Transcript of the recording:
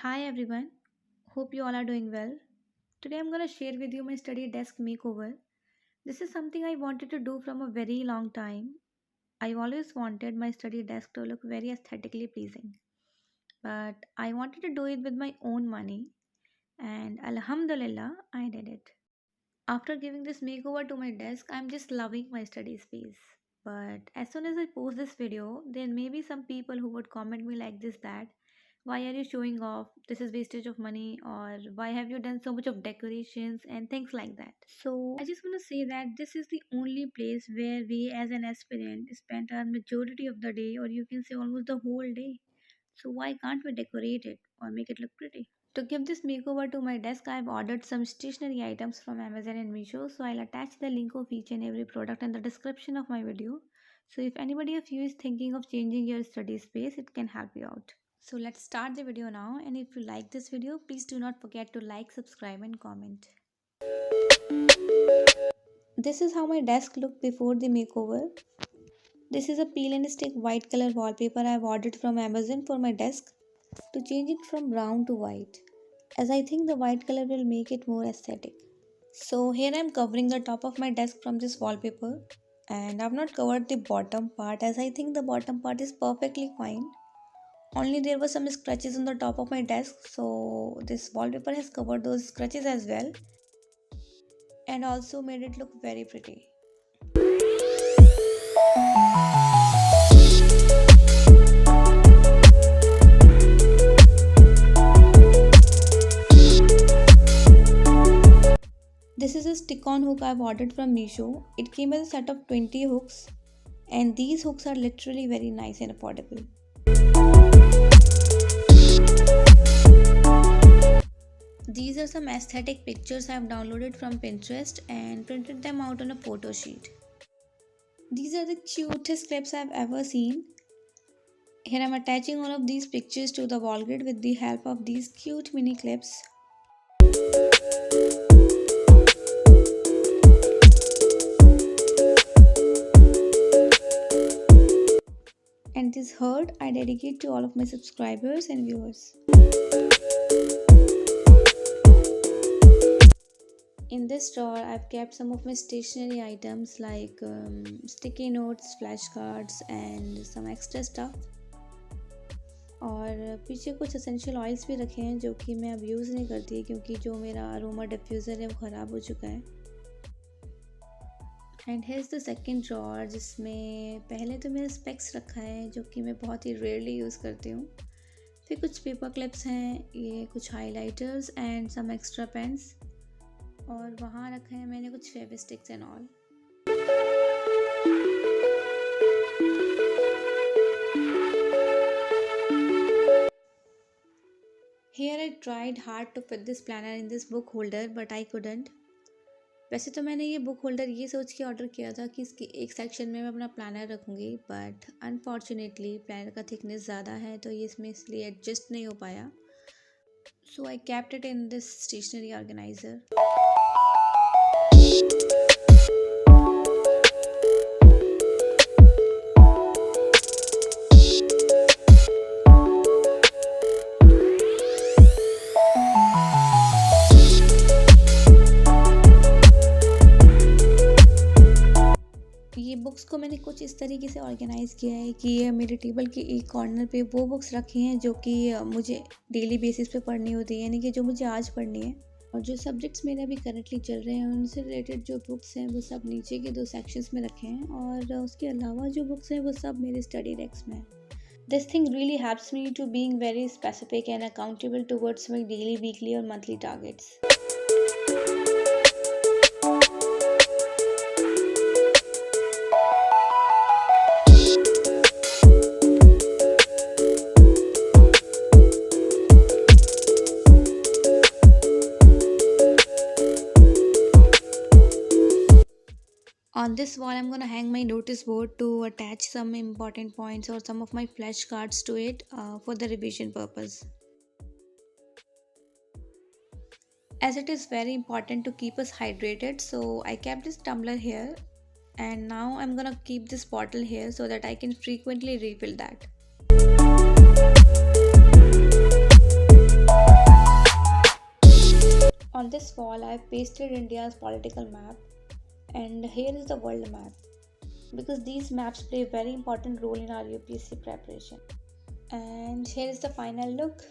Hi everyone, hope you all are doing well. Today I'm going to share with you my study desk makeover. This is something I wanted to do from a very long time. I always wanted my study desk to look very aesthetically pleasing, but I wanted to do it with my own money, and Alhamdulillah, I did it. After giving this makeover to my desk, I'm just loving my study space. But as soon as I post this video, there may be some people who would comment me like this that why are you showing off? This is wastage of money, or why have you done so much of decorations and things like that. So I just want to say that this is the only place where we as an aspirant spend our majority of the day, or you can say almost the whole day. So why can't we decorate it or make it look pretty? To give this makeover to my desk, I've ordered some stationery items from Amazon and Meesho. So I'll attach the link of each and every product in the description of my video. So if anybody of you is thinking of changing your study space, it can help you out. So let's start the video now, and if you like this video, please do not forget to like, subscribe and comment. This is how my desk looked before the makeover. This is a peel and stick white color wallpaper I have ordered from Amazon for my desk to change it from brown to white, as I think the white color will make it more aesthetic. So here I am covering the top of my desk from this wallpaper, and I have not covered the bottom part as I think the bottom part is perfectly fine. Only there were some scratches on the top of my desk, so this wallpaper has covered those scratches as well and also made it look very pretty. This is a stick-on hook I've ordered from Meesho. It came with a set of 20 hooks, and these hooks are literally very nice and affordable. These are some aesthetic pictures I have downloaded from Pinterest and printed them out on a photo sheet. These are the cutest clips I have ever seen. Here I am attaching all of these pictures to the wall grid with the help of these cute mini clips. And this herd I dedicate to all of my subscribers and viewers. In this drawer, I've kept some of my stationery items like sticky notes, flashcards and some extra stuff. और पीछे कुछ essential oils भी रखे हैं जो कि मैं अब यूज़ नहीं करती क्योंकि जो मेरा अरोमा डिफ्यूज़र है वो ख़राब हो चुका है. And here the second drawer जिसमें पहले तो मेरा स्पेक्स रखा है जो कि मैं बहुत ही रेयरली यूज़ करती हूँ. फिर कुछ पेपर क्लिप्स हैं, ये कुछ highlighters and some extra pens, और वहाँ रखे हैं मैंने कुछ Fevisticks and all. Here I tried hard to fit this planner in this book holder but I couldn't. वैसे तो मैंने ये बुक होल्डर ये सोच के ऑर्डर किया था कि इसकी एक सेक्शन में मैं अपना प्लानर रखूँगी, बट अनफॉर्चुनेटली प्लानर का थिकनेस ज़्यादा है तो ये इसमें इसलिए एडजस्ट नहीं हो पाया. So I kept it in this stationery organiser. ये बुक्स को मैंने कुछ इस तरीके से ऑर्गेनाइज़ किया है कि ये मेरे टेबल के एक कॉर्नर पे वो बुक्स रखी हैं जो कि मुझे डेली बेसिस पे पढ़नी होती है, यानी कि जो मुझे आज पढ़नी है. और जो सब्जेक्ट्स मेरे अभी करंटली चल रहे हैं उनसे रिलेटेड जो बुक्स हैं वो सब नीचे के 2 सेक्शंस में रखे हैं, और उसके अलावा जो बुक्स हैं वो सब मेरे स्टडी डेस्क में हैं. This thing really helps me to being very specific and accountable towards my daily, weekly और monthly targets. On this wall, I'm gonna hang my notice board to attach some important points or some of my flashcards to it for the revision purpose. As it is very important to keep us hydrated, so I kept this tumbler here, and now I'm gonna keep this bottle here so that I can frequently refill that. this wall I've pasted India's political map, and here is the world map, because these maps play a very important role in our UPSC preparation. And here is the final look.